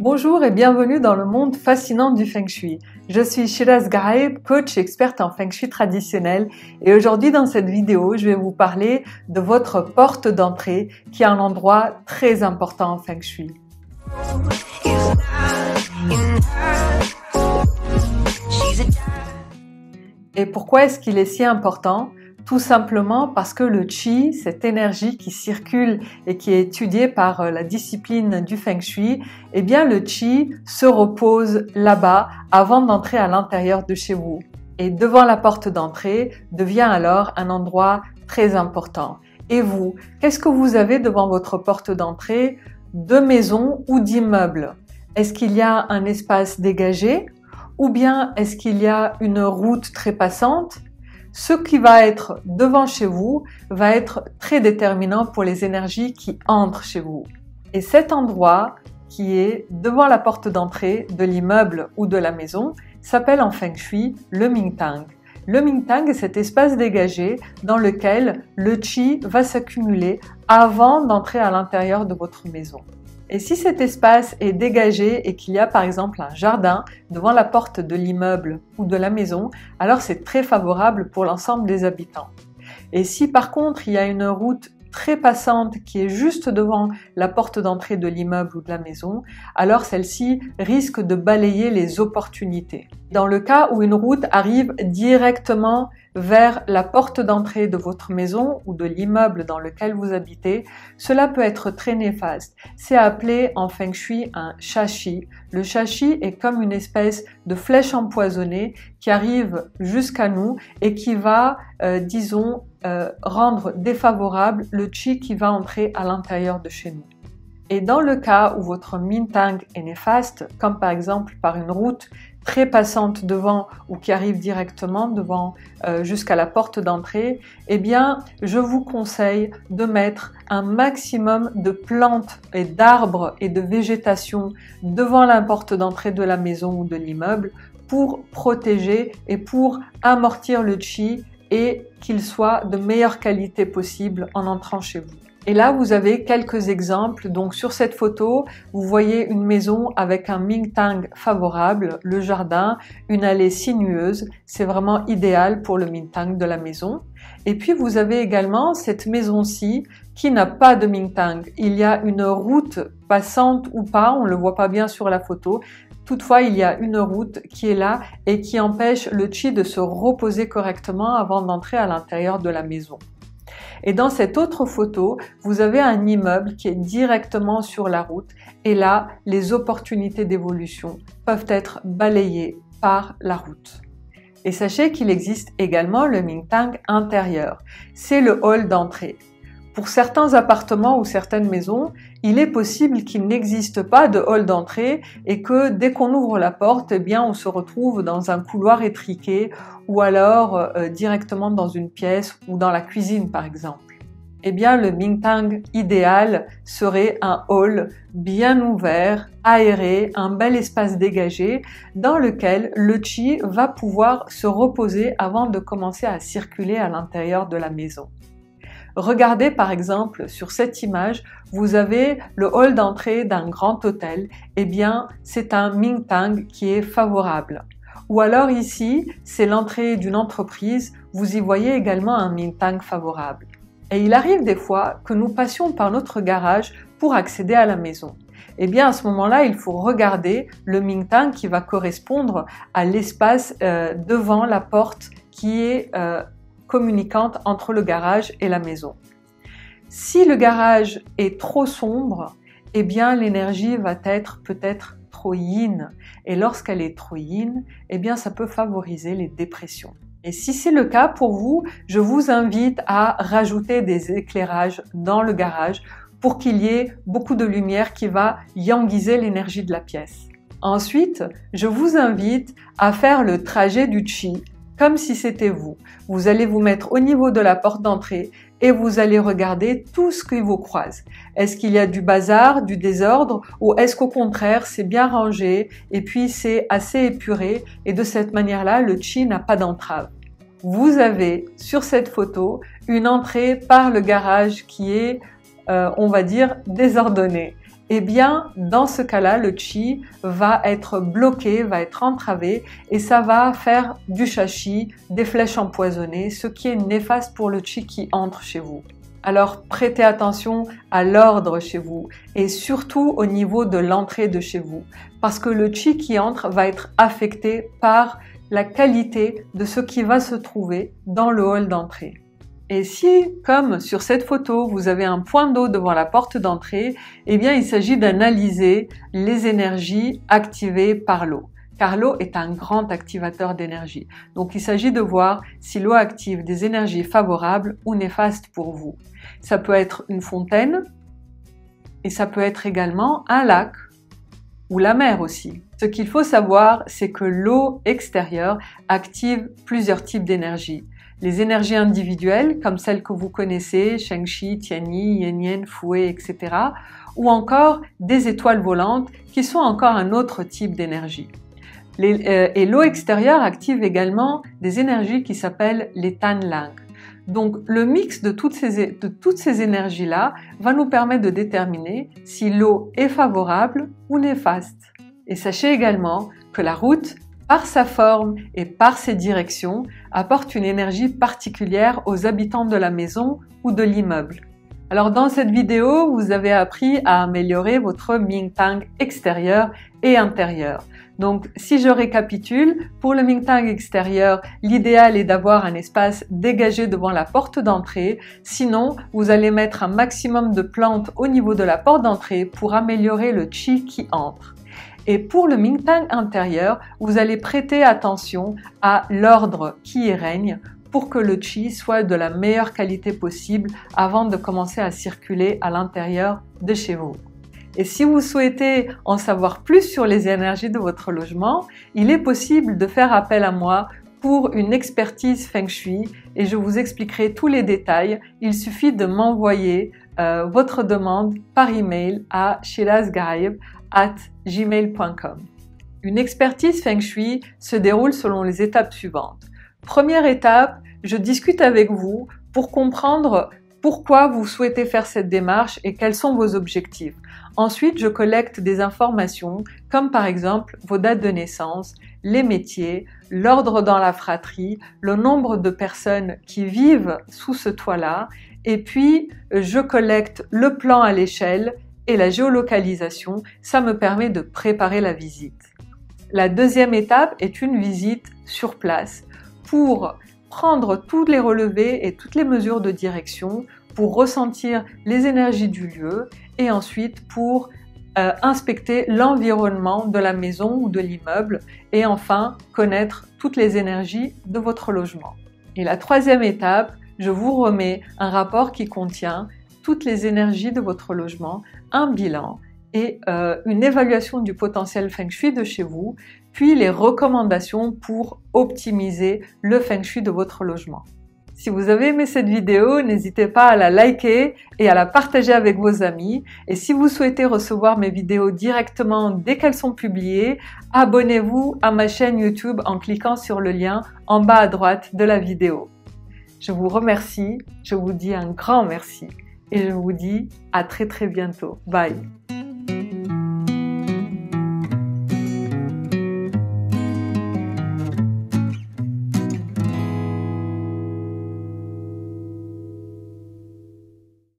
Bonjour et bienvenue dans le monde fascinant du Feng Shui. Je suis Shiraz Gaib, coach et experte en Feng Shui traditionnel et aujourd'hui dans cette vidéo, je vais vous parler de votre porte d'entrée qui est un endroit très important en Feng Shui. Et pourquoi est-ce qu'il est si important ? Tout simplement parce que le Qi, cette énergie qui circule et qui est étudiée par la discipline du Feng Shui, eh bien le Qi se repose là-bas avant d'entrer à l'intérieur de chez vous. Et devant la porte d'entrée devient alors un endroit très important. Et vous, qu'est-ce que vous avez devant votre porte d'entrée de maison ou d'immeuble ? Est-ce qu'il y a un espace dégagé ou bien est-ce qu'il y a une route très passante ? Ce qui va être devant chez vous va être très déterminant pour les énergies qui entrent chez vous. Et cet endroit qui est devant la porte d'entrée de l'immeuble ou de la maison s'appelle en Feng Shui le Mingtang. Le Mingtang est cet espace dégagé dans lequel le Qi va s'accumuler avant d'entrer à l'intérieur de votre maison. Et si cet espace est dégagé et qu'il y a par exemple un jardin devant la porte de l'immeuble ou de la maison, alors c'est très favorable pour l'ensemble des habitants. Et si par contre il y a une route très passante qui est juste devant la porte d'entrée de l'immeuble ou de la maison, alors celle-ci risque de balayer les opportunités. Dans le cas où une route arrive directement vers la porte d'entrée de votre maison ou de l'immeuble dans lequel vous habitez, cela peut être très néfaste. C'est appelé en Feng Shui un shashi. Le shashi est comme une espèce de flèche empoisonnée qui arrive jusqu'à nous et qui va, rendre défavorable le Qi qui va entrer à l'intérieur de chez nous. Et dans le cas où votre Mingtang est néfaste, comme par exemple par une route très passante devant ou qui arrive directement devant jusqu'à la porte d'entrée, eh bien, je vous conseille de mettre un maximum de plantes et d'arbres et de végétation devant la porte d'entrée de la maison ou de l'immeuble pour protéger et pour amortir le Qi et qu'il soit de meilleure qualité possible en entrant chez vous. Et là, vous avez quelques exemples. Donc, sur cette photo, vous voyez une maison avec un Mingtang favorable, le jardin, une allée sinueuse. C'est vraiment idéal pour le Mingtang de la maison. Et puis, vous avez également cette maison-ci qui n'a pas de Mingtang. Il y a une route passante ou pas, on ne le voit pas bien sur la photo. Toutefois, il y a une route qui est là et qui empêche le Qi de se reposer correctement avant d'entrer à l'intérieur de la maison. Et dans cette autre photo, vous avez un immeuble qui est directement sur la route et là, les opportunités d'évolution peuvent être balayées par la route. Et sachez qu'il existe également le Mingtang intérieur. C'est le hall d'entrée. Pour certains appartements ou certaines maisons, il est possible qu'il n'existe pas de hall d'entrée et que dès qu'on ouvre la porte, eh bien, on se retrouve dans un couloir étriqué ou alors directement dans une pièce ou dans la cuisine par exemple. Eh bien, le Mingtang idéal serait un hall bien ouvert, aéré, un bel espace dégagé dans lequel le Qi va pouvoir se reposer avant de commencer à circuler à l'intérieur de la maison. Regardez par exemple sur cette image, vous avez le hall d'entrée d'un grand hôtel. Eh bien, c'est un Mingtang qui est favorable. Ou alors ici, c'est l'entrée d'une entreprise, vous y voyez également un Mingtang favorable. Et il arrive des fois que nous passions par notre garage pour accéder à la maison. Eh bien, à ce moment-là, il faut regarder le Mingtang qui va correspondre à l'espace devant la porte qui est communicante entre le garage et la maison. Si le garage est trop sombre, eh bien l'énergie va être peut-être trop yin. Et lorsqu'elle est trop yin, eh bien ça peut favoriser les dépressions. Et si c'est le cas pour vous, je vous invite à rajouter des éclairages dans le garage pour qu'il y ait beaucoup de lumière qui va yangiser l'énergie de la pièce. Ensuite, je vous invite à faire le trajet du Qi comme si c'était vous. Vous allez vous mettre au niveau de la porte d'entrée et vous allez regarder tout ce qui vous croise. Est-ce qu'il y a du bazar, du désordre ou est-ce qu'au contraire c'est bien rangé et puis c'est assez épuré et de cette manière-là le Qi n'a pas d'entrave. Vous avez sur cette photo une entrée par le garage qui est, on va dire, désordonnée. eh bien, dans ce cas-là, le qi va être bloqué, va être entravé et ça va faire du shashi, des flèches empoisonnées, ce qui est néfaste pour le qi qui entre chez vous. Alors, prêtez attention à l'ordre chez vous et surtout au niveau de l'entrée de chez vous parce que le qi qui entre va être affecté par la qualité de ce qui va se trouver dans le hall d'entrée. Et si, comme sur cette photo, vous avez un point d'eau devant la porte d'entrée, eh bien, il s'agit d'analyser les énergies activées par l'eau. Car l'eau est un grand activateur d'énergie. Donc, il s'agit de voir si l'eau active des énergies favorables ou néfastes pour vous. Ça peut être une fontaine et ça peut être également un lac ou la mer aussi. Ce qu'il faut savoir, c'est que l'eau extérieure active plusieurs types d'énergie. Les énergies individuelles, comme celles que vous connaissez, Shengxi, Tianyi, Yanyan, Fue, etc. Ou encore des étoiles volantes qui sont encore un autre type d'énergie. Et l'eau extérieure active également des énergies qui s'appellent les Tanlang. Donc le mix de toutes ces énergies-là va nous permettre de déterminer si l'eau est favorable ou néfaste. Et sachez également que la route, par sa forme et par ses directions, apporte une énergie particulière aux habitants de la maison ou de l'immeuble. Alors dans cette vidéo, vous avez appris à améliorer votre Mingtang extérieur et intérieur. Donc si je récapitule, pour le Mingtang extérieur, l'idéal est d'avoir un espace dégagé devant la porte d'entrée. Sinon, vous allez mettre un maximum de plantes au niveau de la porte d'entrée pour améliorer le qi qui entre. Et pour le Mingtang intérieur, vous allez prêter attention à l'ordre qui y règne pour que le qi soit de la meilleure qualité possible avant de commencer à circuler à l'intérieur de chez vous. Et si vous souhaitez en savoir plus sur les énergies de votre logement, il est possible de faire appel à moi pour une expertise Feng Shui et je vous expliquerai tous les détails. Il suffit de m'envoyer votre demande par email à shirazgaib@gmail.com. Une expertise Feng Shui se déroule selon les étapes suivantes. Première étape, je discute avec vous pour comprendre pourquoi vous souhaitez faire cette démarche et quels sont vos objectifs. Ensuite, je collecte des informations comme par exemple vos dates de naissance, les métiers, l'ordre dans la fratrie, le nombre de personnes qui vivent sous ce toit-là et puis je collecte le plan à l'échelle et la géolocalisation. Ça me permet de préparer la visite. La deuxième étape est une visite sur place pour prendre tous les relevés et toutes les mesures de direction pour ressentir les énergies du lieu et ensuite pour inspecter l'environnement de la maison ou de l'immeuble et enfin connaître toutes les énergies de votre logement. Et la troisième étape, je vous remets un rapport qui contient toutes les énergies de votre logement, un bilan et une évaluation du potentiel Feng Shui de chez vous, puis les recommandations pour optimiser le Feng Shui de votre logement. Si vous avez aimé cette vidéo, n'hésitez pas à la liker et à la partager avec vos amis. Et si vous souhaitez recevoir mes vidéos directement dès qu'elles sont publiées, abonnez-vous à ma chaîne YouTube en cliquant sur le lien en bas à droite de la vidéo. Je vous remercie, je vous dis un grand merci et je vous dis à très bientôt. Bye!